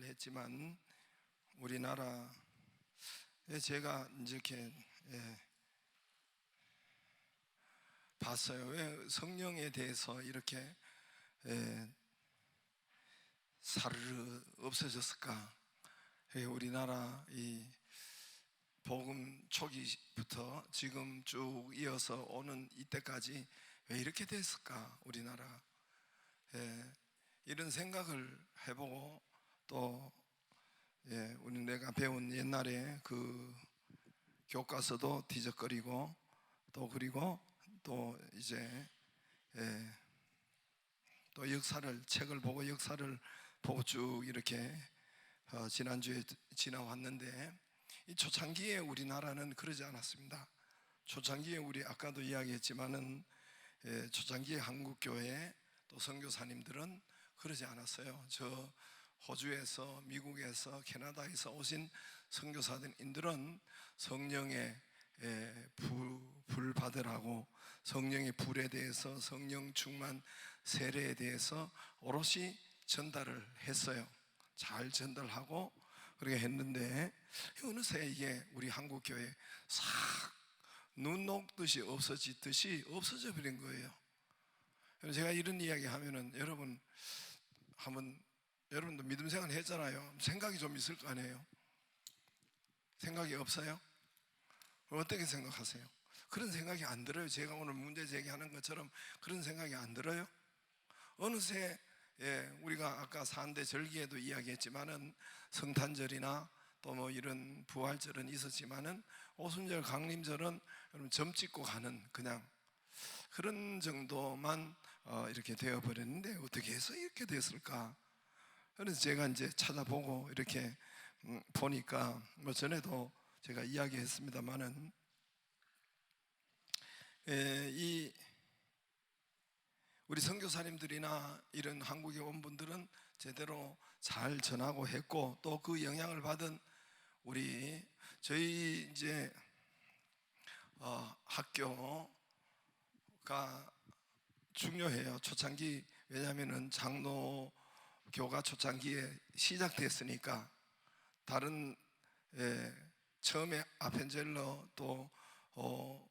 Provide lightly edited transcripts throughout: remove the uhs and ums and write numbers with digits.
했지만 우리나라에 제가 이렇게 봤어요. 왜 성령에 대해서 이렇게 사르르 없어졌을까? 우리나라 이 복음 초기부터 지금 쭉 이어서 오는 이때까지 왜 이렇게 됐을까? 우리나라 이런 생각을 해보고 또 우리 내가 배운 옛날에 그 교과서도 뒤적거리고 또 그리고 또 이제 또 역사를 책을 보고 역사를 보고 쭉 이렇게 지난주에 지나왔는데 이 초창기에 우리나라는 그러지 않았습니다. 초창기에 우리 아까도 이야기했지만은 초창기에 한국교회 또 선교사님들은 그러지 않았어요. 저 호주에서 미국에서 캐나다에서 오신 선교사님들은 성령의 불 받으라고 성령의 불에 대해서 성령 충만 세례에 대해서 오롯이 전달을 했어요. 잘 전달하고 그렇게 했는데 어느새 이게 우리 한국교회 싹 눈 녹듯이 없어지듯이 없어져 버린 거예요. 제가 이런 이야기 하면은 여러분도 믿음 생활 했잖아요. 생각이 좀 있을 거 아니에요. 생각이 없어요? 어떻게 생각하세요? 그런 생각이 안 들어요. 제가 오늘 문제 제기하는 것처럼 그런 생각이 안 들어요. 어느새 우리가 아까 산대 절기에도 이야기했지만은 성탄절이나 또 뭐 이런 부활절은 있었지만은 오순절 강림절은 여러분 점 찍고 가는 그냥 그런 정도만 이렇게 되어버렸는데 어떻게 해서 이렇게 됐을까? 그래서 제가 이제 찾아보고 이렇게 보니까 뭐 전에도 제가 이야기했습니다만은 이 우리 선교사님들이나 이런 한국에 온 분들은 제대로 잘 전하고 했고 또 그 영향을 받은 저희 이제 학교가 중요해요. 초창기 왜냐하면은 장로교가 초창기에 시작됐으니까 다른 처음에 아펜젤러 또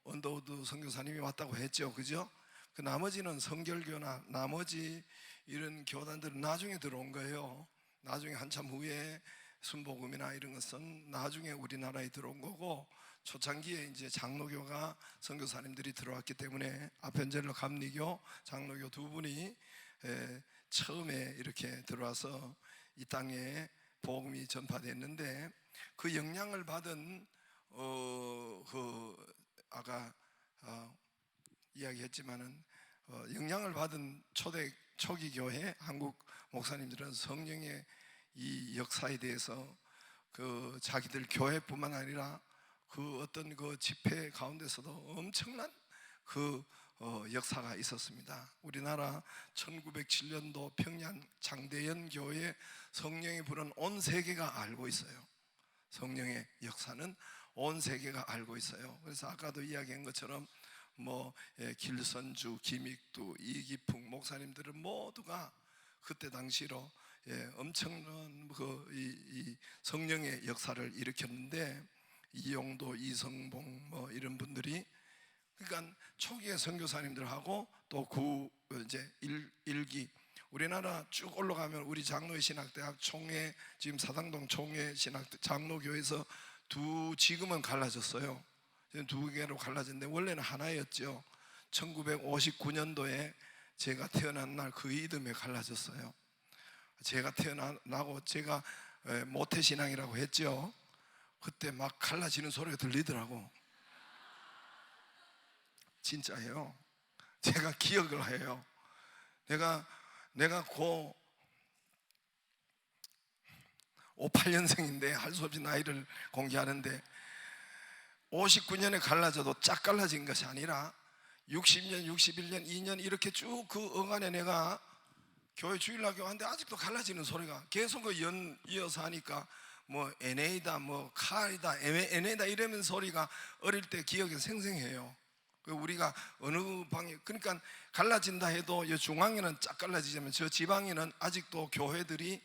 언더우드 선교사님이 왔다고 했죠, 그죠? 그 나머지는 성결교나 나머지 이런 교단들은 나중에 들어온 거예요. 나중에 한참 후에 순복음이나 이런 것은 나중에 우리나라에 들어온 거고 초창기에 이제 장로교가 선교사님들이 들어왔기 때문에 아펜젤러 감리교, 장로교 두 분이 처음에 이렇게 들어와서 이 땅에 복음이 전파됐는데 그 영향을 받은 아까 이야기했지만은 영향을 받은 초기 교회 한국 목사님들은 성령의 이 역사에 대해서 그 자기들 교회뿐만 아니라 그 어떤 그 집회 가운데서도 엄청난 그 역사가 있었습니다. 우리나라 1907년도 평양 장대연 교회 성령의 불은 온 세계가 알고 있어요. 성령의 역사는 온 세계가 알고 있어요. 그래서 아까도 이야기한 것처럼 길선주, 김익두, 이기풍 목사님들은 모두가 그때 당시로 엄청난 이 성령의 역사를 일으켰는데 이용도, 이성봉 이런 분들이 그러니까 초기의 선교사님들하고 또 이제 일기 우리나라 쭉 올라가면 우리 장로의 신학대학 총회 지금 사당동 총회 신학 장로교에서 지금은 갈라졌어요. 두 개로 갈라졌는데 원래는 하나였죠. 1959년도에 제가 태어난 날 그 이듬해 갈라졌어요. 제가 태어나고 제가 모태신앙이라고 했죠. 그때 막 갈라지는 소리가 들리더라고. 진짜예요. 제가 기억을 해요. 내가 58년생인데 할 수 없이 나이를 공개하는데 59년에 갈라져도 쫙 갈라진 것이 아니라 60년, 61년, 2년 이렇게 쭉 그 응안에 내가 교회 주일학교 하는데 아직도 갈라지는 소리가 계속 이어서 하니까 에네이다, 카이다, 에네이다 이러면 소리가 어릴 때 기억에 생생해요. 우리가 어느 방에 그러니까 갈라진다 해도 이 중앙에는 쫙 갈라지지만 저 지방에는 아직도 교회들이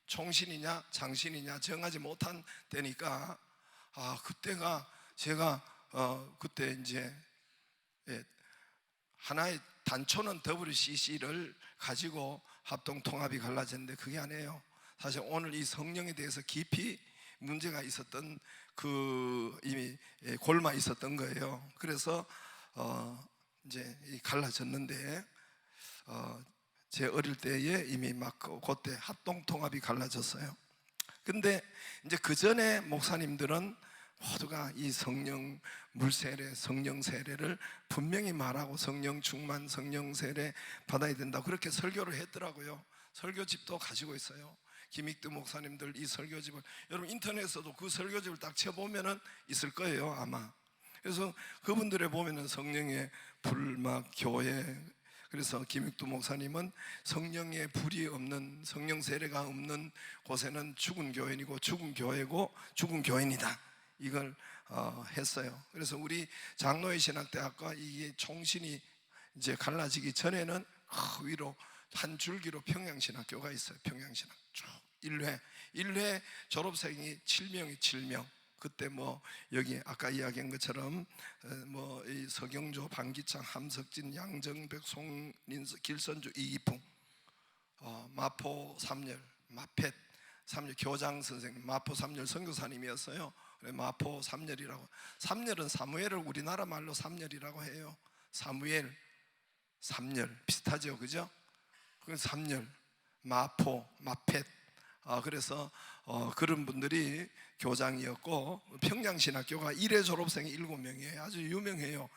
총신이냐 장신이냐 정하지 못한 때니까 그때가 제가 그때 이제 하나의 단초는 WCC를 가지고 합동통합이 갈라졌는데 그게 아니에요. 사실 오늘 이 성령에 대해서 깊이 문제가 있었던 이미 골마 있었던 거예요. 그래서 이제 갈라졌는데 제 어릴 때에 이미 막 그때 합동통합이 갈라졌어요. 근데 이제 그 전에 목사님들은 모두가 이 성령 물세례, 성령 세례를 분명히 말하고 성령 충만, 성령 세례 받아야 된다 그렇게 설교를 했더라고요. 설교집도 가지고 있어요. 김익두 목사님들 이 설교집을 여러분 인터넷에서도 그 설교집을 딱 쳐보면은 있을 거예요 아마. 그래서 그분들에 보면은 성령의 불막 교회, 그래서 김익두 목사님은 성령의 불이 없는, 성령 세례가 없는 곳에는 죽은 교인이고 죽은 교회고 죽은 교인이다 이걸 했어요. 그래서 우리 장로의 신학대학과 이게 총신이 이제 갈라지기 전에는 위로 한 줄기로 평양신학교가 있어요. 평양신학 쭉 1회 졸업생이 7명. 그때 뭐 여기 아까 이야기한 것처럼 뭐 이 서경조, 방기창, 함석진, 양정백, 송린수, 길선주, 이기풍, 마포 삼열, 마펫 삼열 교장 선생님, 마포 삼열 선교사님이었어요. 마포 삼열이라고. 삼열은 사무엘을 우리나라 말로 삼열이라고 해요. 사무엘, 삼열 비슷하죠, 그죠? 그 삼열, 마포, 마펫. 그래서 그런 분들이 교장이었고 평양신학교가 1회 졸업생이 7명이에요. 아주 유명해요.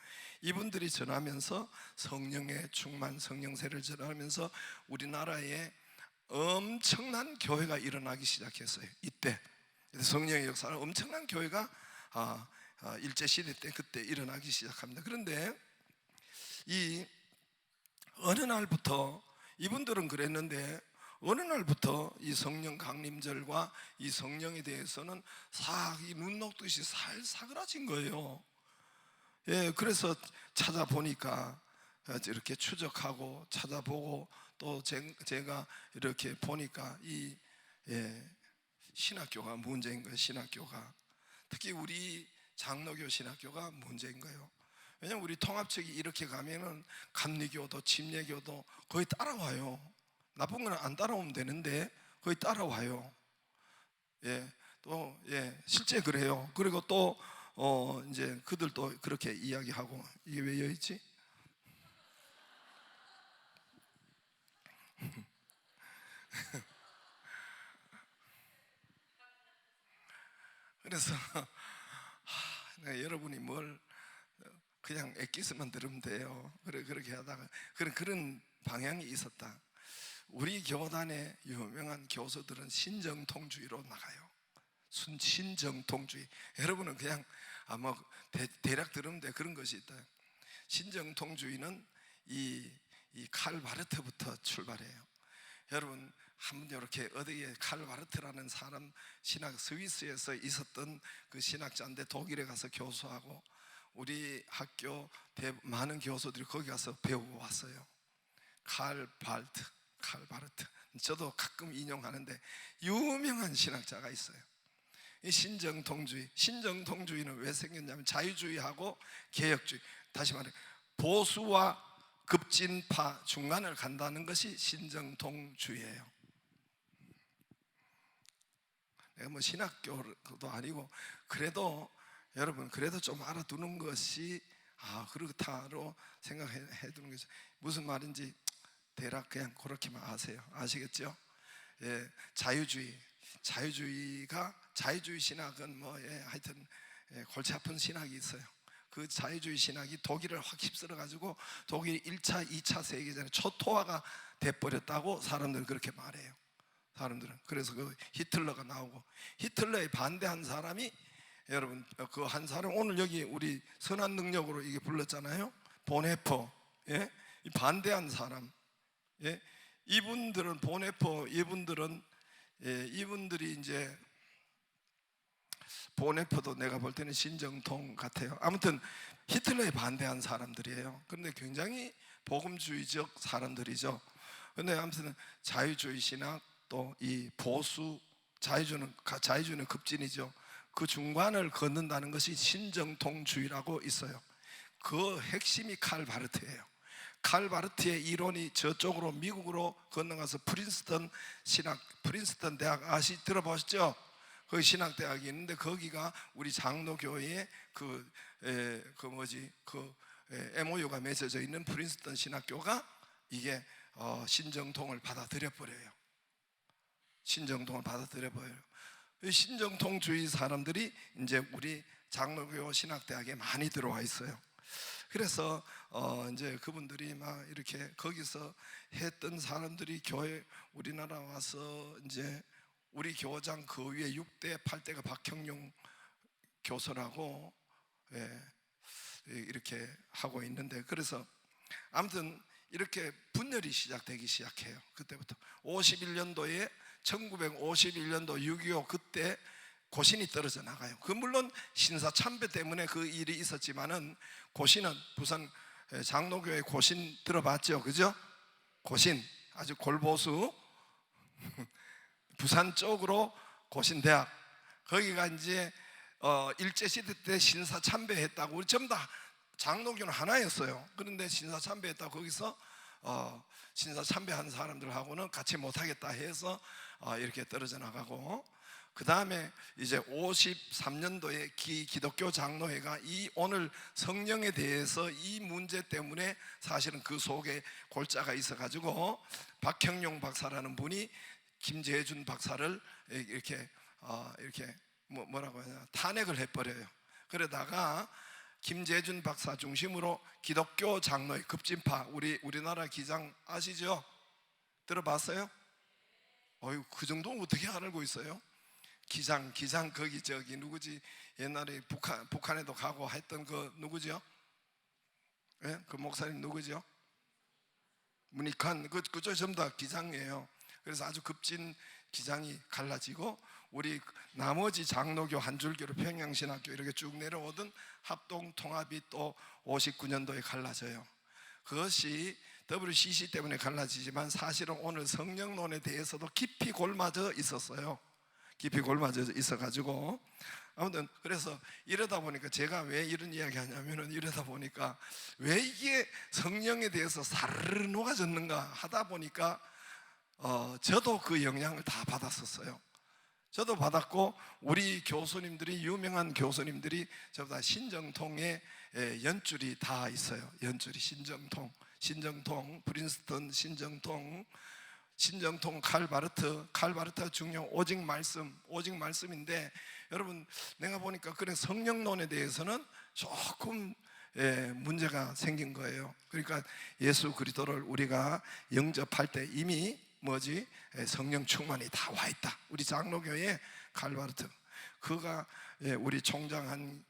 이분들이 전하면서 성령의 충만, 성령세를 전하면서 우리나라에 엄청난 교회가 일어나기 시작했어요. 이때 성령의 역사는 엄청난 교회가 일제시대 때 그때 일어나기 시작합니다. 그런데 이 어느 날부터 이분들은 그랬는데 어느 날부터 이 성령 강림절과 이 성령에 대해서는 눈 녹듯이 사그라진 거예요. 그래서 찾아보니까 이렇게 추적하고 찾아보고 또 제가 이렇게 보니까 이 신학교가 문제인 거예요. 신학교가 특히 우리 장로교 신학교가 문제인 거예요. 왜냐하면 우리 통합측이 이렇게 가면은 감리교도 침례교도 거의 따라와요. 나쁜 건 안 따라오면 되는데 거의 따라와요. 실제 그래요. 그리고 또 이제 그들도 그렇게 이야기하고. 이게 왜 여기 있지? 그래서 여러분이 뭘 그냥 엑기스만 들으면 돼요. 그렇게 하다가 그런 방향이 있었다. 우리 교단의 유명한 교수들은 신정통주의로 나가요. 신정통주의. 여러분은 그냥 아마 대략 들으면 돼. 그런 것이 있다. 신정통주의는 이 칼 바르트부터 출발해요. 여러분 한번 이렇게 어디에 칼 바르트라는 사람 신학 스위스에서 있었던 그 신학자인데 독일에 가서 교수하고 우리 학교 많은 교수들이 거기 가서 배우고 왔어요. 칼 바르트. 저도 가끔 인용하는데 유명한 신학자가 있어요. 이 신정통주의는 왜 생겼냐면 자유주의하고 개혁주의, 다시 말해 보수와 급진파 중간을 간다는 것이 신정통주의예요. 내가 뭐 신학교도 아니고 그래도 여러분 그래도 좀 알아두는 것이 그렇다로 생각해 두는 것이 무슨 말인지 대략 그냥 그렇게만 아세요. 아시겠죠? 자유주의 신학은 뭐 하여튼 골치 아픈 신학이 있어요. 그 자유주의 신학이 독일을 확 휩쓸어 가지고 독일이 1차, 2차 세계전에 초토화가 돼버렸다고 사람들은 그렇게 말해요. 사람들은. 그래서 그 히틀러가 나오고 히틀러에 반대한 사람이 여러분 그 한 사람 오늘 여기 우리 선한 능력으로 이게 불렀잖아요. 보네퍼. 이 반대한 사람. 이분들은 보네퍼 이분들이 이제 보네퍼도 내가 볼 때는 신정통 같아요. 아무튼 히틀러에 반대한 사람들이에요. 그런데 굉장히 복음주의적 사람들이죠. 그런데 아무튼 자유주의 신학 또 이 보수 자유주의는 급진이죠. 그 중간을 걷는다는 것이 신정통주의라고 있어요. 그 핵심이 칼 바르트예요. 칼 바르트의 이론이 저쪽으로 미국으로 건너가서 프린스턴 대학 들어보셨죠? 거기 신학대학이 있는데 거기가 우리 장로교회의 MOU가 맺어져 있는 프린스턴 신학교가 이게 신정통을 받아들여 버려요. 신정통을 받아들여 버려요. 신정통주의 사람들이 이제 우리 장로교 신학대학에 많이 들어와 있어요. 그래서 이제 그분들이 막 이렇게 거기서 했던 사람들이 교회 우리나라 와서 이제 우리 교장 그 위에 6대 8대가 박형룡 교수라고 이렇게 하고 있는데, 그래서 아무튼 이렇게 분열이 시작되기 시작해요. 그때부터 1951년도 6.25 그때 고신이 떨어져 나가요. 물론 신사참배 때문에 그 일이 있었지만은 고신은 부산 장로교회 고신 들어봤죠, 그죠? 고신 아주 골보수 부산 쪽으로 고신대학, 거기가 이제 일제시대 때 신사참배했다고. 우리 전부 다 장로교는 하나였어요. 그런데 신사참배했다고 거기서 신사참배한 사람들하고는 같이 못하겠다 해서 이렇게 떨어져 나가고, 그 다음에 이제 53년도에 기독교 장로회가 이 오늘 성령에 대해서 이 문제 때문에 사실은 그 속에 골자가 있어가지고 박형룡 박사라는 분이 김재준 박사를 이렇게 뭐라고 하냐, 탄핵을 해버려요. 그러다가 김재준 박사 중심으로 기독교 장로회 급진파, 우리나라 기장 아시죠? 들어봤어요? 그 정도는 어떻게 알고 있어요? 기장 거기 저기 누구지? 옛날에 북한에도 가고 했던 그 누구죠? 예? 그 목사님 누구죠? 문익환, 그저 전부 다 기장이에요. 그래서 아주 급진 기장이 갈라지고 우리 나머지 장로교 한줄기로 평양신학교 이렇게 쭉 내려오던 합동 통합이 또 59년도에 갈라져요. 그것이 WCC 때문에 갈라지지만 사실은 오늘 성령론에 대해서도 깊이 골마져 있었어요. 깊이 골마져 있어가지고 아무튼 그래서 이러다 보니까 제가 왜 이런 이야기 하냐면은, 이러다 보니까 왜 이게 성령에 대해서 사르르 녹아졌는가 하다 보니까 저도 그 영향을 다 받았었어요. 저도 받았고 우리 교수님들이, 유명한 교수님들이 전부 다 신정통의 연줄이 다 있어요. 연줄이 신정통, 프린스턴 신정통, 칼바르트가 중요한 오직 말씀인데, 여러분 내가 보니까 그래 성령론에 대해서는 조금 문제가 생긴 거예요. 그러니까 예수 그리스도를 우리가 영접할 때 이미 성령 충만이 다 와 있다. 우리 장로교회 칼바르트, 그가 우리 총장한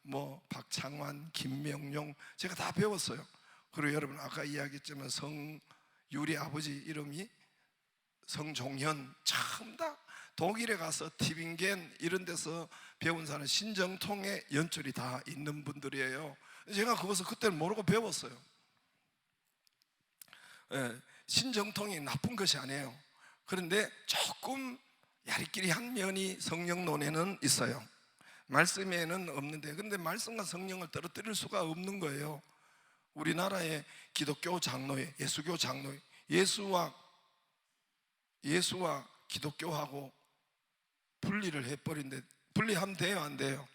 박창환, 김명용 제가 다 배웠어요. 그리고 여러분 아까 이야기했지만 성유리 아버지 이름이 성종현, 처음 다 독일에 가서 티빙겐 이런 데서 배운 사람, 신정통의 연줄이 다 있는 분들이에요. 제가 그것을 그때는 모르고 배웠어요. 신정통이 나쁜 것이 아니에요. 그런데 조금 야리끼리한 면이 성령론에는 있어요. 말씀에는 없는데, 그런데 말씀과 성령을 떨어뜨릴 수가 없는 거예요. 우리나라의 기독교 장로회, 예수교 장로회, 예수와 기독교하고 분리를 해버린데, 분리하면 돼요, 안 돼요?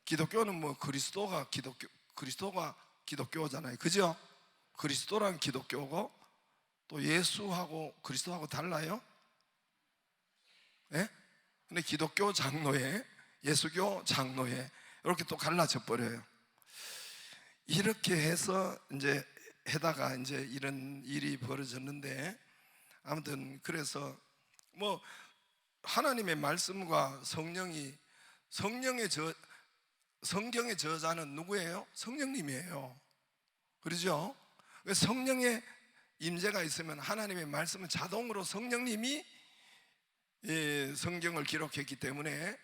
기독교는 그리스도가 기독교잖아요, 그죠? 그리스도란 기독교고 또 예수하고 그리스도하고 달라요? 예? 근데 기독교 장로회, 예수교 장로회 이렇게 또 갈라져 버려요. 이렇게 해서 이제 해다가 이제 이런 일이 벌어졌는데, 아무튼 그래서 하나님의 말씀과 성경의 저자는 누구예요? 성령님이에요. 그렇죠? 성령의 임재가 있으면 하나님의 말씀은 자동으로 성령님이 성경을 기록했기 때문에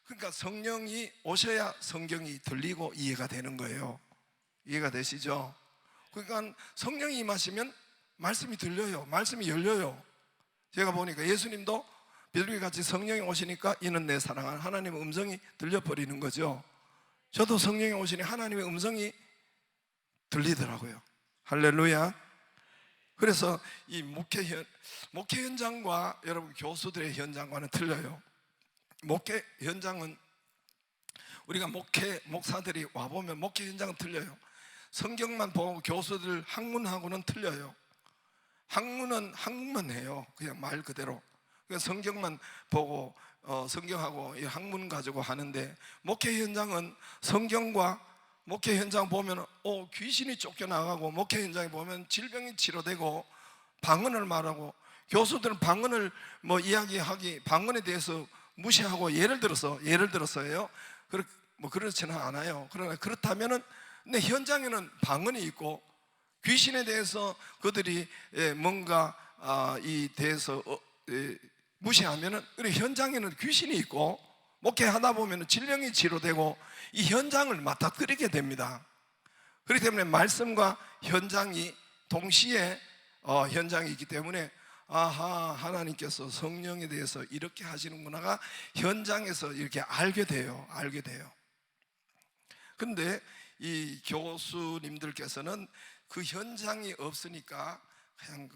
그러니까 성령이 오셔야 성경이 들리고 이해가 되는 거예요. 이해가 되시죠? 그러니까 성령이 임하시면 말씀이 들려요. 말씀이 열려요. 제가 보니까 예수님도 비둘기같이 성령이 오시니까 이는 내 사랑하는 하나님의 음성이 들려버리는 거죠. 저도 성령이 오시니 하나님의 음성이 들리더라고요. 할렐루야. 그래서 이 목회 현장과 여러분 교수들의 현장과는 틀려요. 목회 현장은 우리가 목사들이 와보면 목회 현장은 틀려요. 성경만 보고 교수들 학문하고는 틀려요. 학문은 한국만 해요. 그냥 말 그대로. 그러니까 성경만 보고 성경하고 이 학문 가지고 하는데, 목회 현장은 성경과 목회 현장 보면 귀신이 쫓겨나가고, 목회 현장에 보면 질병이 치료되고 방언을 말하고, 교수들은 방언을 이야기하기, 방언에 대해서 무시하고 예를 들어서요. 그렇지는 않아요. 그러나 그렇다면은 근데 현장에는 방언이 있고 귀신에 대해서 그들이 뭔가 이 대해서 무시하면은 현장에는 귀신이 있고, 목회하다 보면 질병이 치료되고 이 현장을 맞닥뜨리게 됩니다. 그렇기 때문에 말씀과 현장이 동시에 현장이 있기 때문에 하나님께서 성령에 대해서 이렇게 하시는구나가 현장에서 이렇게 알게 돼요. 근데 이 교수님들께서는 그 현장이 없으니까 그냥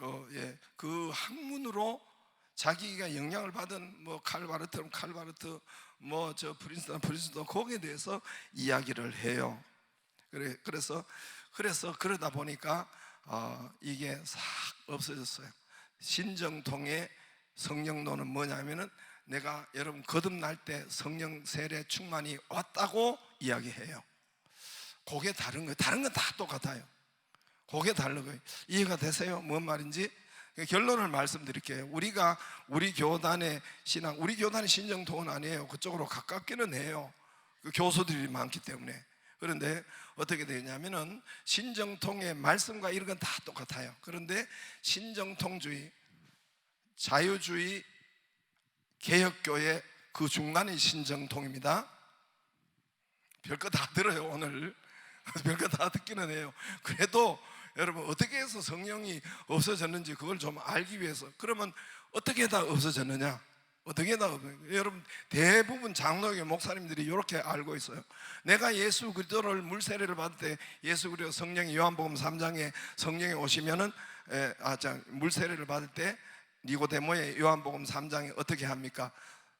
그 학문으로 자기가 영향을 받은 칼바르트는 칼바르트, 프린스턴 거기에 대해서 이야기를 해요. 그래서 그러다 보니까 이게 싹 없어졌어요. 신정통의 성령론은 뭐냐면은 내가 여러분 거듭날 때 성령 세례 충만이 왔다고 이야기해요. 그게 다른 거예요. 다른 건 다 똑같아요. 그게 다른 거예요. 이해가 되세요? 뭔 말인지? 결론을 말씀드릴게요. 우리 교단의 신앙, 우리 교단의 신정통은 아니에요. 그쪽으로 가깝기는 해요. 그 교수들이 많기 때문에. 그런데 어떻게 되냐면은 신정통의 말씀과 이런 건 다 똑같아요. 그런데 신정통주의, 자유주의, 개혁교회 그 중간이 신정통입니다. 별거 다 들어요. 오늘 별거 다 듣기는 해요. 그래도 여러분 어떻게 해서 성령이 없어졌는지 그걸 좀 알기 위해서, 그러면 어떻게 다 없어졌느냐? 여러분 대부분 장로교 목사님들이 이렇게 알고 있어요. 내가 예수 그리스도를 물세례를 받을 때 예수 그리스도 성령이 요한복음 3장에 성령이 오시면은 물세례를 받을 때 니고데모의 요한복음 3장에 어떻게 합니까?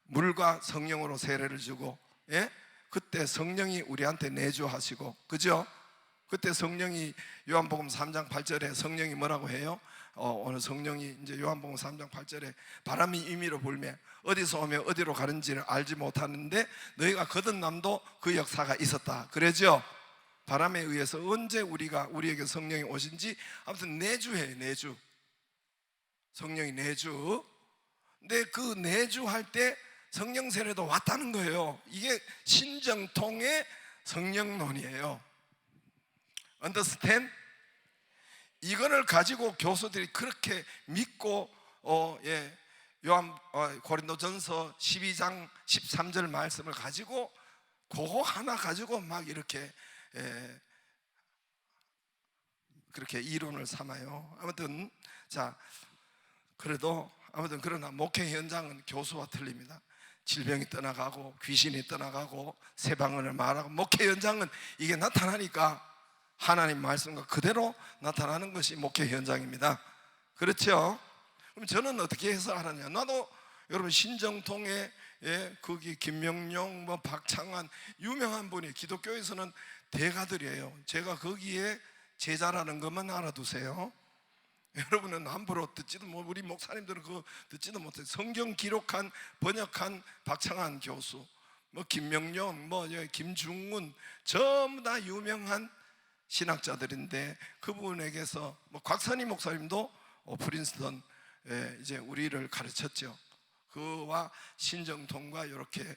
물과 성령으로 세례를 주고, 그때 성령이 우리한테 내주하시고, 그죠? 그때 성령이 요한복음 3장 8절에 성령이 뭐라고 해요? 오늘 성령이 이제 요한복음 3장 8절에 바람이 임의로 불며 어디서 오며 어디로 가는지를 알지 못하는데 너희가 거듭남도 그 역사가 있었다. 그러죠? 바람에 의해서 언제 우리에게 성령이 오신지 아무튼 내주해요. 내주. 성령이 내주. 근데 그 내주할 때 성령 세례도 왔다는 거예요. 이게 신정통의 성령론이에요. Understand? 이거를 가지고 교수들이 그렇게 믿고 고린도전서 12장 13절 말씀을 가지고 그거 하나 가지고 막 이렇게 그렇게 이론을 삼아요. 아무튼 그러나 목회 현장은 교수와 틀립니다. 질병이 떠나가고 귀신이 떠나가고 새 방언을 말하고, 목회 현장은 이게 나타나니까 하나님 말씀과 그대로 나타나는 것이 목회 현장입니다. 그렇죠? 그럼 저는 어떻게 해서 하느냐? 나도 여러분 신정통에 거기 김명룡 박창환 유명한 분이 기독교에서는 대가들이에요. 제가 거기에 제자라는 것만 알아두세요. 여러분은 함부로 듣지도 우리 목사님들은 그거 듣지도 못해요. 성경 기록한 번역한 박창환 교수, 김명룡, 김중훈 전부 다 유명한 신학자들인데 그분에게서 곽선희 목사님도 프린스턴 이제 우리를 가르쳤죠. 그와 신정통과 이렇게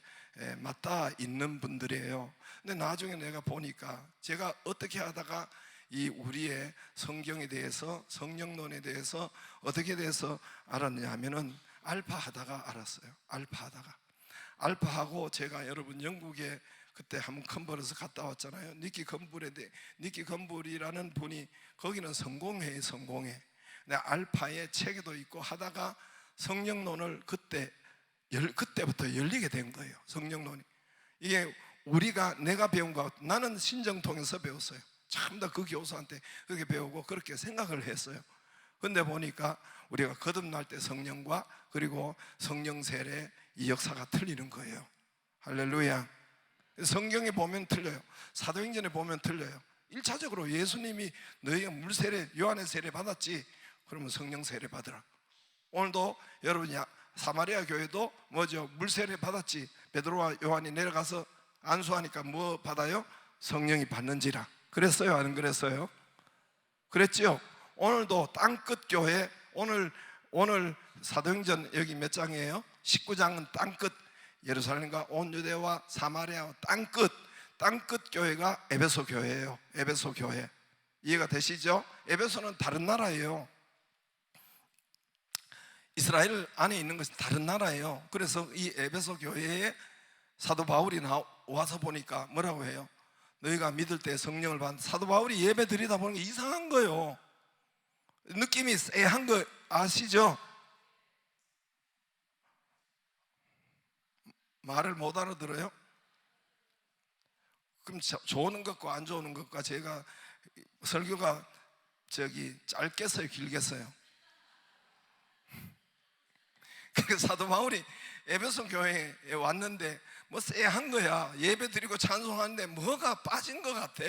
맞닿아 있는 분들이에요. 근데 나중에 내가 보니까 제가 어떻게 하다가 이 우리의 성경에 대해서, 성령론에 대해서 어떻게 돼서 알았냐 하면은 알파하다가 알았어요. 알파하고 제가 여러분 영국에 그때 한번 컨버런스 갔다 왔잖아요. 니키 건불이라는 분이 거기는 성공회. 근데 알파의 책에도 있고 하다가 성령론을 그때부터 열리게 된 거예요. 성령론이. 이게 내가 배운 거, 나는 신정통에서 배웠어요. 참 다 그 교수한테 그렇게 배우고 그렇게 생각을 했어요. 근데 보니까 우리가 거듭날 때 성령과 그리고 성령 세례 이 역사가 틀리는 거예요. 할렐루야. 성경에 보면 틀려요. 사도행전에 보면 틀려요. 1차적으로 예수님이 너희가 물세례, 요한의 세례 받았지? 그러면 성령 세례 받으라. 오늘도 여러분이 사마리아 교회도 뭐죠? 물세례 받았지? 베드로와 요한이 내려가서 안수하니까 뭐 받아요? 성령이 받는지라. 그랬어요? 안 그랬어요? 그랬지요? 오늘도 땅끝 교회, 오늘 사도행전 여기 몇 장이에요? 19장은 땅끝, 예루살렘과 온 유대와 사마리아 땅끝 교회가 에베소 교회예요. 에베소 교회. 이해가 되시죠? 에베소는 다른 나라예요. 이스라엘 안에 있는 것이 다른 나라예요. 그래서 이 에베소 교회에 사도 바울이 와서 보니까 뭐라고 해요? 너희가 믿을 때 성령을 받는, 사도 바울이 예배 드리다 보니까 이상한 거예요. 느낌이 쎄한 거 아시죠? 말을 못 알아들어요? 그럼 좋은 것과 안 좋은 것과 제가 설교가 짧겠어요, 길겠어요? 그래서 사도 바울이 에베소 교회에 왔는데 뭐 쎄한 거야. 예배 드리고 찬송하는데 뭐가 빠진 것 같아.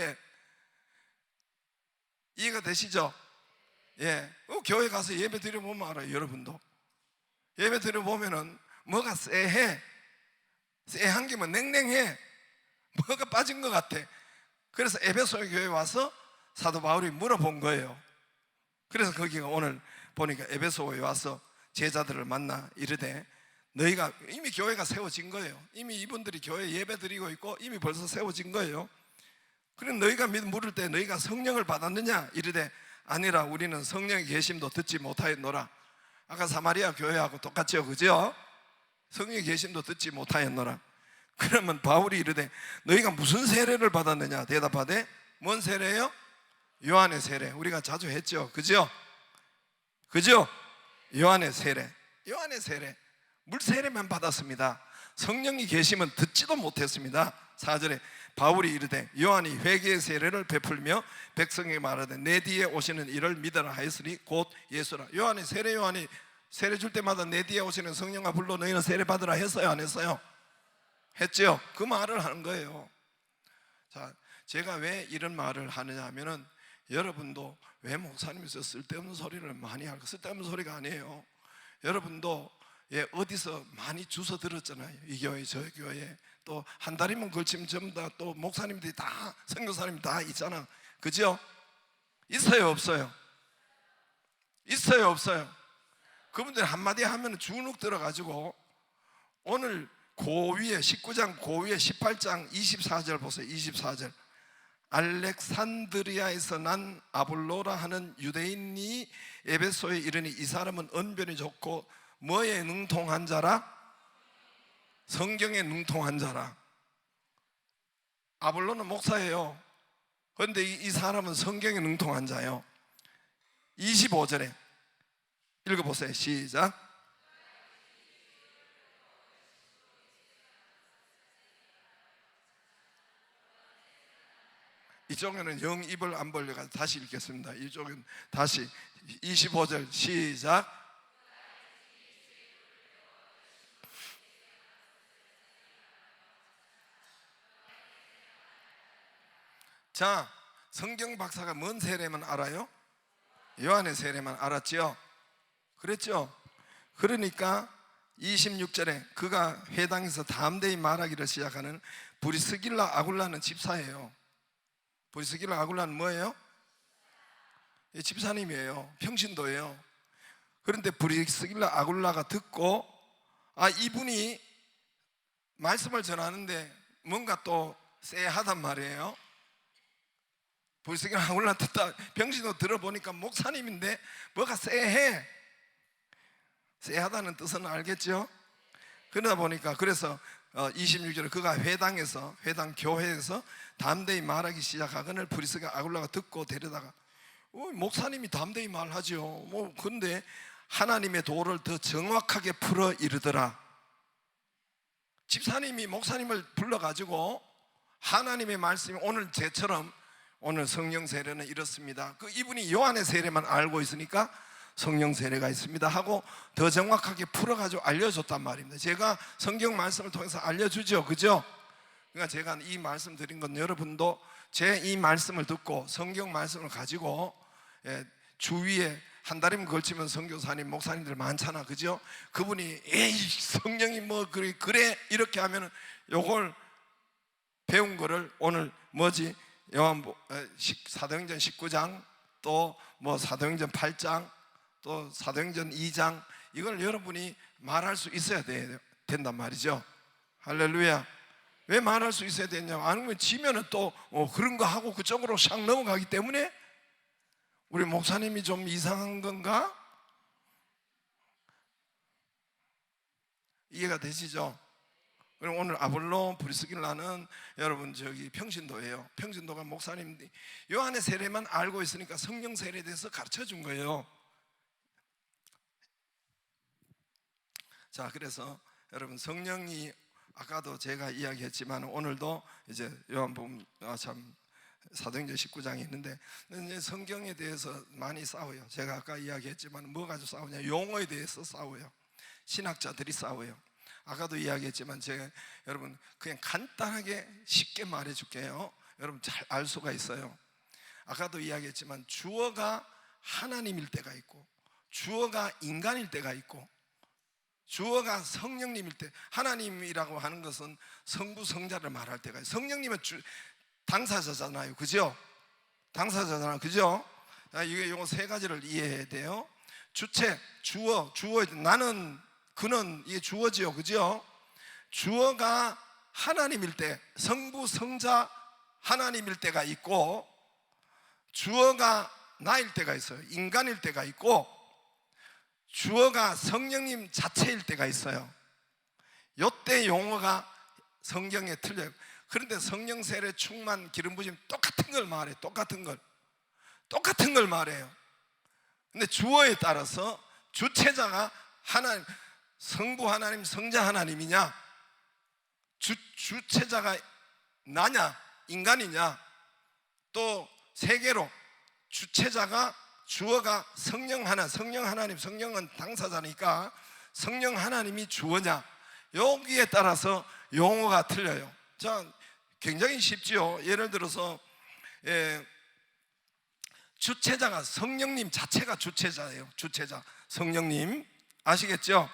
이해가 되시죠? 예. 교회 가서 예배 드려보면 알아요. 여러분도 예배 드려보면은 뭐가 쎄한 게 뭐 냉랭해. 뭐가 빠진 것 같아. 그래서 에베소 교회에 와서 사도 바울이 물어본 거예요. 그래서 거기가 오늘 보니까 에베소에 와서 제자들을 만나 이르되, 너희가 이미 교회가 세워진 거예요. 이미 이분들이 교회 예배 드리고 있고 이미 벌써 세워진 거예요. 그럼 너희가 물을 때 너희가 성령을 받았느냐? 이르되 아니라 우리는 성령의 계심도 듣지 못하였노라. 아까 사마리아 교회하고 똑같죠, 그죠? 성령의 계심도 듣지 못하였노라. 그러면 바울이 이르되 너희가 무슨 세례를 받았느냐? 대답하되 뭔 세례예요? 요한의 세례. 우리가 자주 했죠, 그죠? 요한의 세례. 요한의 세례. 물세례만 받았습니다. 성령이 계시면 듣지도 못했습니다. 4절에 바울이 이르되 요한이 회개의 세례를 베풀며 백성에게 말하되 내 뒤에 오시는 이를 믿으라 하였으니 곧 예수라. 요한이 세례 줄 때마다 내 뒤에 오시는 성령과 불로 너희는 세례 받으라 했어요, 안 했어요? 했죠. 그 말을 하는 거예요. 자, 제가 왜 이런 말을 하느냐 하면은, 여러분도 왜 목사님께서 쓸데없는 소리를 많이 할까? 쓸데없는 소리가 아니에요. 여러분도 어디서 많이 주워 들었잖아요. 이 교회 저 교회 또 한 달이면 걸치면 전부 다 또 목사님들이 다 선교사님 다 있잖아, 그죠? 있어요, 없어요? 있어요, 없어요? 그분들 한마디 하면 주눅 들어가지고 오늘 고위에 19장 고위에 18장 24절 보세요. 24절 알렉산드리아에서 난 아볼로라 하는 유대인이 에베소에 이르니 이 사람은 언변이 좋고 뭐에 능통한 자라? 성경에 능통한 자라. 아볼로는 목사예요. 그런데 이 사람은 성경에 능통한 자예요. 25절에 읽어보세요. 시작. 이쪽에는 영 입을 안 벌려가지고 다시 읽겠습니다. 이쪽은 다시 25절 시작. 자, 성경 박사가 뭔 세례만 알아요? 요한의 세례만 알았죠? 그랬죠? 그러니까 26절에 그가 회당에서 담대히 말하기를 시작하는 브리스길라 아굴라는 집사예요. 브리스길라 아굴라는 뭐예요? 집사님이에요. 평신도예요. 그런데 브리스길라 아굴라가 듣고 이분이 말씀을 전하는데 뭔가 또 쎄하단 말이에요. 브리스길라 아굴라 듣다 평신도 들어보니까 목사님인데 뭐가 쎄해. 쎄하다는 뜻은 알겠죠? 그러다 보니까 그래서 26절에 그가 회당 교회에서 담대히 말하기 시작하거늘 브리스가 아굴라가 듣고 데려다가 목사님이 담대히 말하죠. 근데 하나님의 도를 더 정확하게 풀어 이르더라. 집사님이 목사님을 불러가지고 하나님의 말씀이 오늘 제처럼 오늘 성령 세례는 이렇습니다. 이분이 요한의 세례만 알고 있으니까 성령 세례가 있습니다 하고 더 정확하게 풀어가지고 알려줬단 말입니다. 제가 성경 말씀을 통해서 알려주죠, 그죠? 그러니까 제가 이 말씀 드린 건 여러분도 제 이 말씀을 듣고 성경 말씀을 가지고 주위에 한 달이면 걸치면 선교사님, 목사님들 많잖아, 그죠? 그분이 에이 성령이 뭐 그래 이렇게 하면은 요걸 배운 거를 오늘 뭐지? 사도행전 19장 또 뭐 사도행전 8장 또 사도행전 2장 이걸 여러분이 말할 수 있어야 된단 말이죠. 할렐루야. 왜 말할 수 있어야 되냐면 아니면 지면은 또 그런 거 하고 그쪽으로 샥 넘어가기 때문에 우리 목사님이 좀 이상한 건가? 이해가 되시죠? 그럼 오늘 아볼로 브리스길라는 여러분 저기 평신도예요. 평신도가 목사님 요한의 세례만 알고 있으니까 성령 세례에 대해서 가르쳐 준 거예요. 자, 그래서 여러분 성령이 아까도 제가 이야기했지만 오늘도 이제 요한복음 참 사도행전 19장이 있는데 이제 성경에 대해서 많이 싸워요. 제가 아까 이야기했지만 뭐 가지고 싸우냐? 용어에 대해서 싸워요. 신학자들이 싸워요. 아까도 이야기했지만 제가 여러분 그냥 간단하게 쉽게 말해 줄게요. 여러분 잘 알 수가 있어요. 아까도 이야기했지만 주어가 하나님일 때가 있고 주어가 인간일 때가 있고 주어가 성령님일 때, 하나님이라고 하는 것은 성부 성자를 말할 때가 있어요. 성령님은 당사자잖아요, 그죠? 당사자잖아요, 그죠? 이게 요거 세 가지를 이해해야 돼요. 주체, 주어, 나는, 그는, 이게 주어지요, 그죠? 주어가 하나님일 때, 성부 성자 하나님일 때가 있고 주어가 나일 때가 있어요. 인간일 때가 있고 주어가 성령님 자체일 때가 있어요. 요때 용어가 성경에 틀려요. 그런데 성령 세례 충만 기름 부심 똑같은 걸 말해. 똑같은 걸 말해요. 근데 주어에 따라서 주체자가 하나님, 성부 하나님, 성자 하나님이냐, 주체자가 나냐, 인간이냐, 또 세계로 주체자가 주어가 성령 하나님, 성령은 당사자니까 성령 하나님이 주어냐, 여기에 따라서 용어가 틀려요. 자, 굉장히 쉽지요. 예를 들어서 주체자가 성령님 자체가 주체자예요. 주체자 성령님 아시겠죠?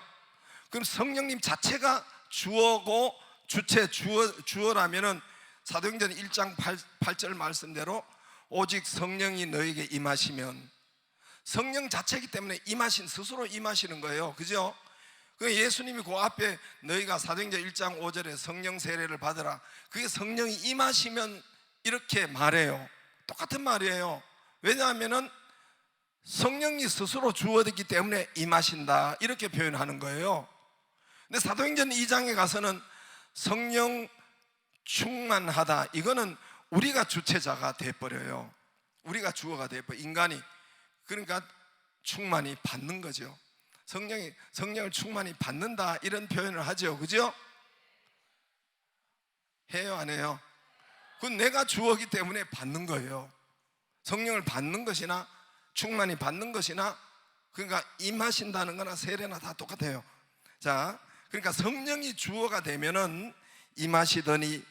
그럼 성령님 자체가 주어고 주어라면은 사도행전 1장 8절 말씀대로 오직 성령이 너에게 임하시면, 성령 자체이기 때문에 스스로 임하시는 거예요, 그죠? 예수님이 그 앞에 너희가 사도행전 1장 5절에 성령 세례를 받으라, 그게 성령이 임하시면 이렇게 말해요. 똑같은 말이에요. 왜냐하면 성령이 스스로 주어졌기 때문에 임하신다 이렇게 표현하는 거예요. 근데 사도행전 2장에 가서는 성령 충만하다, 이거는 우리가 주체자가 돼버려요. 우리가 주어가 돼버려, 인간이. 그러니까 충만히 받는 거죠. 성령을 충만히 받는다 이런 표현을 하죠, 그죠? 해요, 안 해요? 그건 내가 주어기 때문에 받는 거예요. 성령을 받는 것이나 충만히 받는 것이나, 그러니까 임하신다는 거나 세례나 다 똑같아요. 자, 그러니까 성령이 주어가 되면은 임하시더니,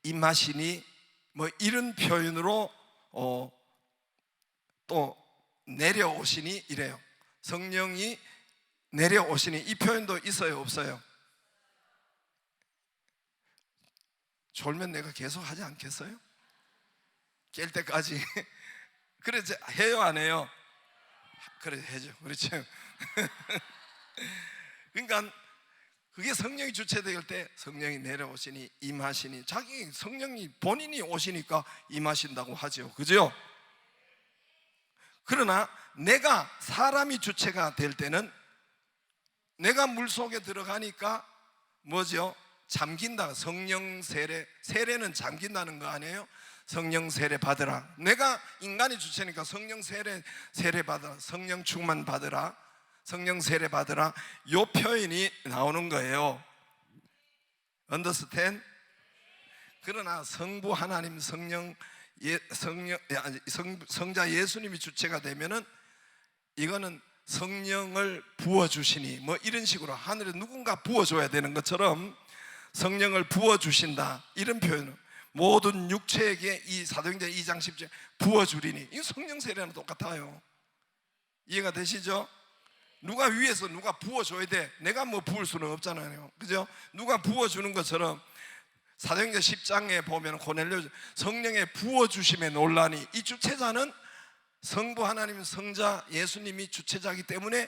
임하시니, 뭐 이런 표현으로 또 내려오시니 이래요. 성령이 내려오시니, 이 표현도 있어요, 없어요? 졸면 내가 계속 하지 않겠어요? 깰 때까지. 그래, 해요, 안 해요? 그래, 해죠. 그렇죠. 그러니까 그게 성령이 주체될 때 성령이 내려오시니, 임하시니, 자기 성령이 본인이 오시니까 임하신다고 하죠, 그죠? 그러나 내가 사람이 주체가 될 때는, 내가 물속에 들어가니까 뭐죠? 잠긴다. 성령 세례는 잠긴다는 거 아니에요? 성령 세례 받으라. 내가 인간이 주체니까 성령 세례 받으라. 성령 충만 받으라. 성령 세례 받으라. 요 표현이 나오는 거예요. Understand? 그러나 성부 하나님 성자 예수님이 주체가 되면은 이거는 성령을 부어주시니 뭐 이런 식으로 하늘에 누군가 부어줘야 되는 것처럼 성령을 부어주신다, 이런 표현은 모든 육체에게 이 사도행전 2장 10절 부어주리니, 이 성령 세례는 똑같아요. 이해가 되시죠? 누가 위에서 누가 부어줘야 돼. 내가 뭐 부을 수는 없잖아요, 그죠? 누가 부어주는 것처럼 사도행전 10장에 보면 고넬료 성령의 부어주심에 놀라니, 이 주체자는 성부 하나님 성자 예수님이 주체자이기 때문에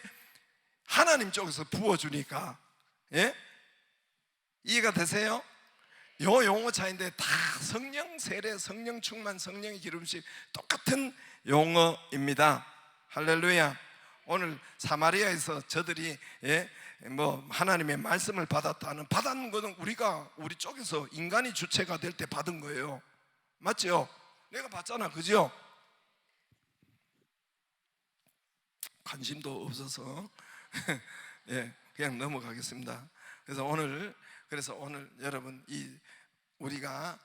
하나님 쪽에서 부어주니까, 예? 이해가 되세요? 요 용어 차이인데 다 성령 세례, 성령 충만, 성령의 기름식 똑같은 용어입니다. 할렐루야. 오늘 사마리아에서 저들이 뭐 하나님의 말씀을 받았다는, 받은 것은 우리 쪽에서 인간이 주체가 될 때 받은 거예요. 맞죠? 내가 받잖아, 그죠? 관심도 없어서 예, 그냥 넘어가겠습니다. 그래서 오늘 여러분, 우리가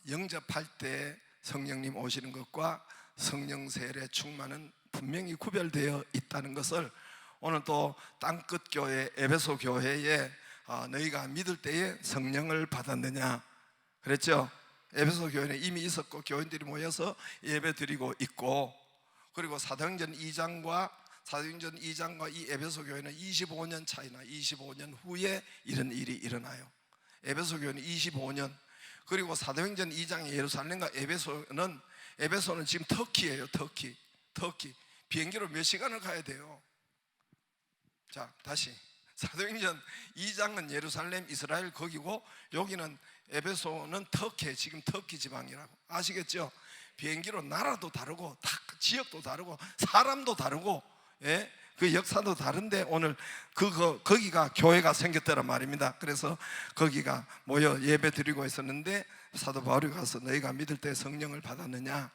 영접할 때 성령님 오시는 것과 성령 세례 충만은 분명히 구별되어 있다는 것을 오늘 또 땅끝 교회 에베소 교회에 너희가 믿을 때에 성령을 받았느냐 그랬죠? 에베소 교회는 이미 있었고 교인들이 모여서 예배 드리고 있고, 그리고 사도행전 2장과 이 에베소 교회는 25년 차이나 25년 후에 이런 일이 일어나요. 에베소 교회는 25년, 그리고 사도행전 2장의 예루살렘과 에베소는 지금 터키예요. 터키. 비행기로 몇 시간을 가야 돼요. 자, 다시 사도행전 2장은 예루살렘 이스라엘 거기고, 여기는 에베소는 터키, 지금 터키 지방이라고 아시겠죠? 비행기로 나라도 다르고 다 지역도 다르고 사람도 다르고, 예? 그 역사도 다른데 오늘 거기가 교회가 생겼더란 말입니다. 그래서 거기가 모여 예배 드리고 있었는데 사도 바울이 가서 너희가 믿을 때 성령을 받았느냐,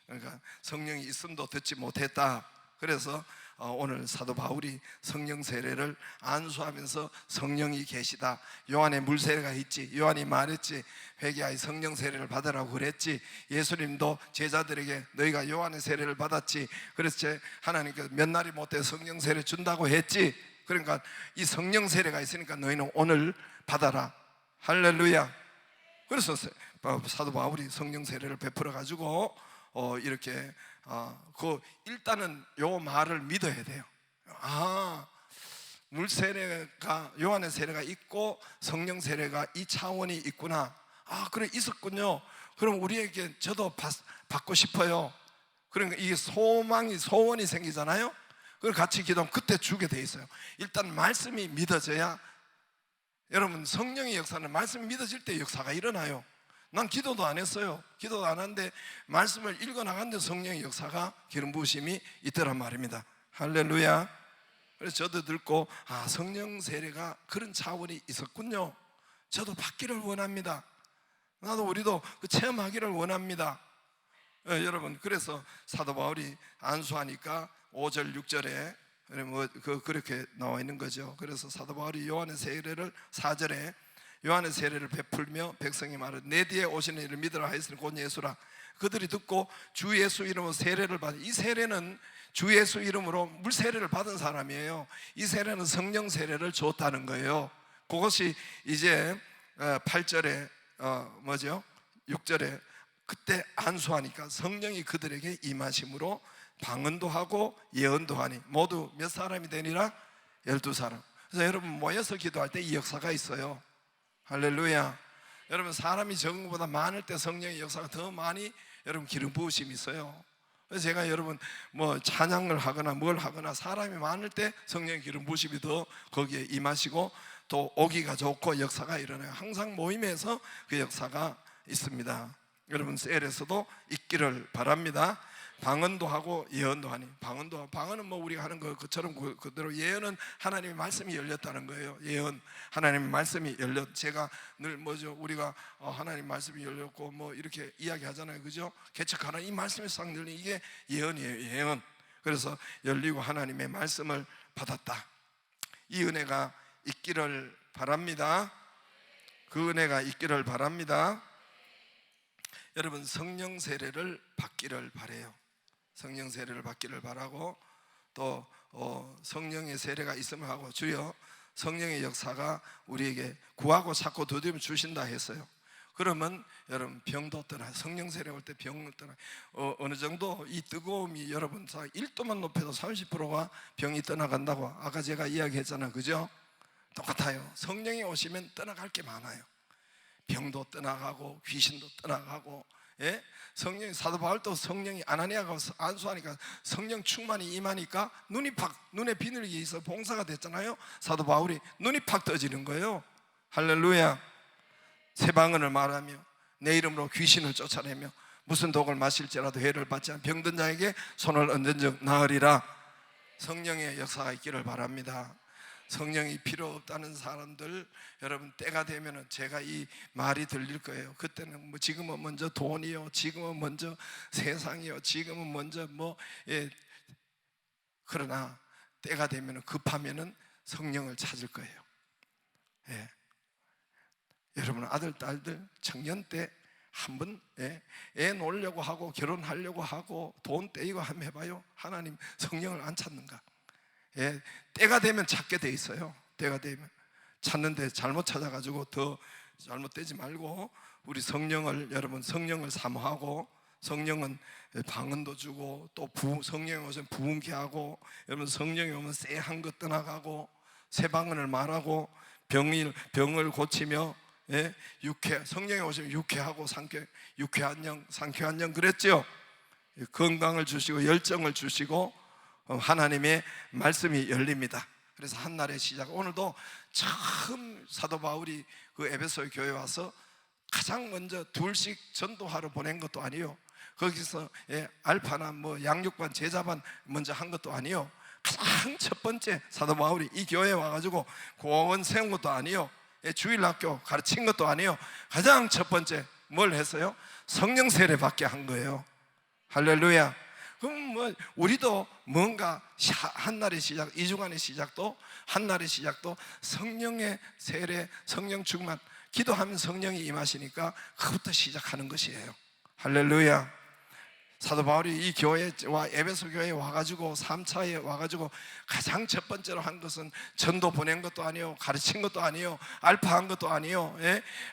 그러니까 성령이 있음도 듣지 못했다. 그래서 오늘 사도 바울이 성령 세례를 안수하면서 성령이 계시다, 요한의 물 세례가 있지, 요한이 말했지, 회개하여 성령 세례를 받으라고 그랬지, 예수님도 제자들에게 너희가 요한의 세례를 받았지, 그래서 하나님께서 몇 날이 못해 성령 세례 준다고 했지. 그러니까 이 성령 세례가 있으니까 너희는 오늘 받아라. 할렐루야. 그래서 사도 바울이 성령 세례를 베풀어 가지고 이렇게 일단은 요 말을 믿어야 돼요. 물 세례가, 요한의 세례가 있고 성령 세례가 이 차원이 있구나. 그래, 있었군요. 그럼 우리에게 저도 받고 싶어요. 그러니까 이게 소원이 생기잖아요. 그걸 같이 기도하면 그때 주게 돼 있어요. 일단 말씀이 믿어져야, 여러분, 성령의 역사는 말씀이 믿어질 때 역사가 일어나요. 난 기도도 안 했어요. 기도도 안 하는데 말씀을 읽어나갔는데 성령의 역사가, 기름 부으심이 있더란 말입니다. 할렐루야. 그래서 저도 듣고 성령 세례가 그런 차원이 있었군요. 저도 받기를 원합니다. 우리도 그 체험하기를 원합니다. 여러분, 그래서 사도 바울이 안수하니까 5절 6절에 그렇게 나와 있는 거죠. 그래서 사도 바울이 요한의 세례를 4절에 요한의 세례를 베풀며 백성이 말하되 내 뒤에 오시는 이를 믿으라 하였으니 곧 예수라. 그들이 듣고 주 예수 이름으로 세례를 받은, 이 세례는 주 예수 이름으로 물 세례를 받은 사람이에요. 이 세례는 성령 세례를 줬다는 거예요. 그것이 이제 8절에 6절에 그때 안수하니까 성령이 그들에게 임하심으로 방언도 하고 예언도 하니 모두 몇 사람이 되니라? 12사람. 그래서 여러분 모여서 기도할 때 이 역사가 있어요. 할렐루야. 여러분, 사람이 적은 것보다 많을 때 성령의 역사가 더 많이 여러분 기름 부으심이 있어요. 그래서 제가 여러분 찬양을 하거나 뭘 하거나 사람이 많을 때 성령의 기름 부으심이 더 거기에 임하시고 또 오기가 좋고 역사가 일어나요. 항상 모임에서 그 역사가 있습니다. 여러분 셀에서도 있기를 바랍니다. 방언도 하고 예언도 하니, 방언은 우리가 하는 것처럼 그대로, 예언은 하나님의 말씀이 열렸다는 거예요. 예언, 하나님의 말씀이 제가 늘 우리가 하나님 말씀이 열렸고 이렇게 이야기하잖아요, 그죠? 개척하는 이 말씀이 싹 열린 이게 예언이에요, 예언. 그래서 열리고 하나님의 말씀을 받았다. 이 은혜가 있기를 바랍니다. 그 은혜가 있기를 바랍니다. 여러분, 성령 세례를 받기를 바라요. 성령 세례를 받기를 바라고, 또 성령의 세례가 있으면 하고, 주여 성령의 역사가 우리에게 구하고 찾고 두드리면 주신다 했어요. 그러면 여러분, 병도 떠나, 성령 세례 올 때 병은 떠나. 어느 정도 이 뜨거움이, 여러분 1도만 높여도 30%가 병이 떠나간다고 아까 제가 이야기했잖아요, 그죠? 똑같아요. 성령이 오시면 떠나갈 게 많아요. 병도 떠나가고 귀신도 떠나가고. 예? 성령이, 사도 바울도 성령이 아나니아가 안수하니까 성령 충만이 임하니까 눈에 비늘이 있어 봉사가 됐잖아요. 사도 바울이 눈이 팍 떠지는 거예요. 할렐루야. 새 방언을 말하며 내 이름으로 귀신을 쫓아내며 무슨 독을 마실지라도 해를 받지 않은 병든 자에게 손을 얹은 즉 나으리라. 성령의 역사가 있기를 바랍니다. 성령이 필요 없다는 사람들, 여러분 때가 되면은 제가 이 말이 들릴 거예요. 그때는 뭐 지금은 먼저 돈이요, 지금은 먼저 세상이요, 지금은 먼저 그러나 때가 되면은, 급하면은 성령을 찾을 거예요. 예. 여러분 아들, 딸들 청년 때 한번 애 놓으려고 하고 결혼하려고 하고 돈 떼이고 하면 해봐요. 하나님 성령을 안 찾는가? 예, 때가 되면 찾게 돼 있어요. 때가 되면 찾는데 잘못 찾아가지고 더 잘못되지 말고, 우리 성령을, 여러분 성령을 사모하고, 성령은 방언도 주고, 또 성령이 오면 부흥케 하고, 여러분 성령이 오면 쎄한 것 떠나가고, 새 방언을 말하고, 병을 고치며, 예, 성령이 오시면 유쾌하고 유쾌한 영, 상쾌한 영 그랬죠. 건강을 주시고 열정을 주시고 하나님의 말씀이 열립니다. 그래서 한날의 시작, 오늘도 처음 사도 바울이 그 에베소 교회에 와서 가장 먼저 둘씩 전도하러 보낸 것도 아니요, 거기서 알파나 양육반 제자반 먼저 한 것도 아니요, 가장 첫 번째 사도 바울이 이 교회에 와가지고 공원 세운 것도 아니요, 주일학교 가르친 것도 아니요, 가장 첫 번째 뭘 했어요? 성령 세례 받게 한 거예요. 할렐루야. 그럼 우리도 뭔가 한날의 시작, 2주간의 시작도, 한날의 시작도 성령의 세례, 성령 충만, 기도하면 성령이 임하시니까 그것부터 시작하는 것이에요. 할렐루야. 사도 바울이 이 교회와 에베소 교회에 와가지고 3차에 와가지고 가장 첫 번째로 한 것은 전도 보낸 것도 아니요, 가르친 것도 아니요, 알파한 것도 아니요,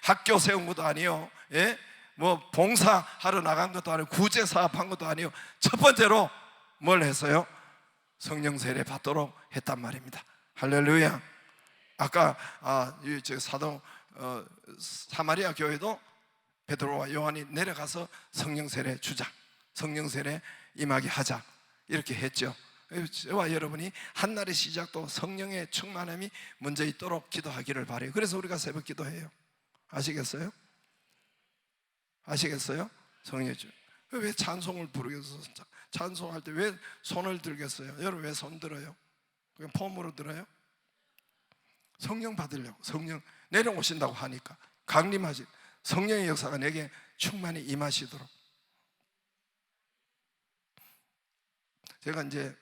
학교 세운 것도 아니요, 봉사하러 나간 것도 아니고 구제 사업한 것도 아니요, 첫 번째로 뭘 했어요? 성령 세례 받도록 했단 말입니다. 할렐루야. 아까 사도 사마리아 교회도 베드로와 요한이 내려가서 성령 세례 주자, 성령 세례 임하게 하자, 이렇게 했죠. 저와 여러분이 한날의 시작도 성령의 충만함이 먼저 있도록 기도하기를 바라요. 그래서 우리가 새벽 기도해요. 아시겠어요? 아시겠어요? 성령의 왜 찬송을 부르겠어요? 찬송할 때 왜 손을 들겠어요? 여러분 왜 손 들어요? 그냥 폼으로 들어요? 성령 받으려고. 성령 내려오신다고 하니까, 강림하신 성령의 역사가 내게 충만히 임하시도록. 제가 이제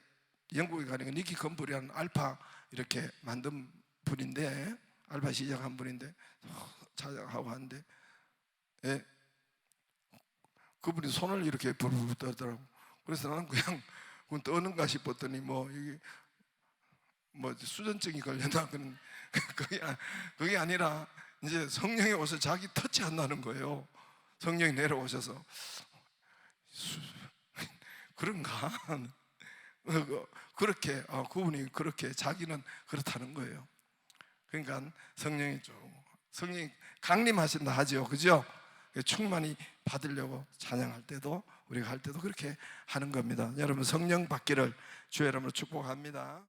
영국에 가니까 니키 건불이라는 알파 이렇게 만든 분인데, 알파 시작한 분인데 찾아가고 하는데, 그분이 손을 이렇게 부르르 떨더라고. 그래서 나는 그냥 떠는가 싶었더니 이게 수전증이 걸렸나, 그게 아니라 이제 성령이 오셔서 자기 터치 한다는 거예요. 성령이 내려오셔서 그런가? 그렇게 그분이 그렇게 자기는 그렇다는 거예요. 그러니까 성령이 강림하신다 하죠, 그죠? 충만히 받으려고 찬양할 때도, 우리가 할 때도 그렇게 하는 겁니다. 여러분 성령 받기를 주의 이름으로 축복합니다.